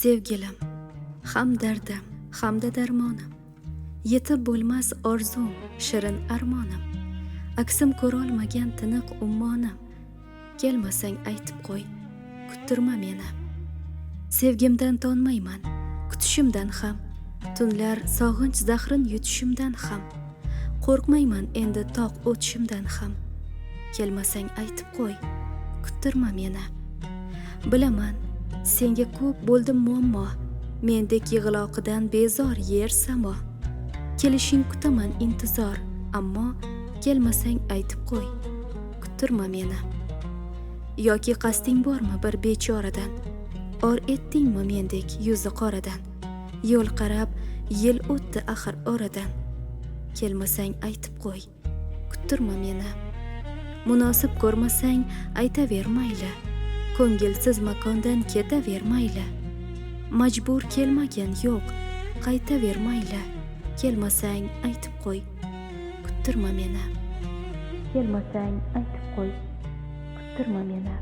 Sevgilim, ham dardim, hamda darmonim, yetib bo'lmas orzum, shirin armonim, aksim ko'rolmagan tiniq ummonim, kelmasang aytib qo'y, kuttirma meni. Sevgimdan tonmayman, kutishimdan ham, tunlar sog'inch zahrin yutishimdan ham, qo'rqmayman endi toq o'tishimdan ham, kelmasang aytib qo'y, kuttirma meni. Bilaman, senga ko'p bo'ldim muammo, mendek yig'loqidan bezor yer samo. Kelishing kutaman intizor, ammo kelmasang aytib qo'y, kuttirma meni. Yoki qasding bormi bir bechoradan, or etdingmi mendek yuzi qoradan? Yo'l qarab yil o'tdi axir oradan, kelmasang aytib qo'y, kuttirma meni. Munosib ko'rmasang aytaver mayli, ko'ngilsiz makondan ketaver mayli. Majbur kelmagin yo'q, qaytaver mayli, kelmasang aytib qo'y, kuttirma meni. Kelmasang aytib qo'y, kuttirma meni.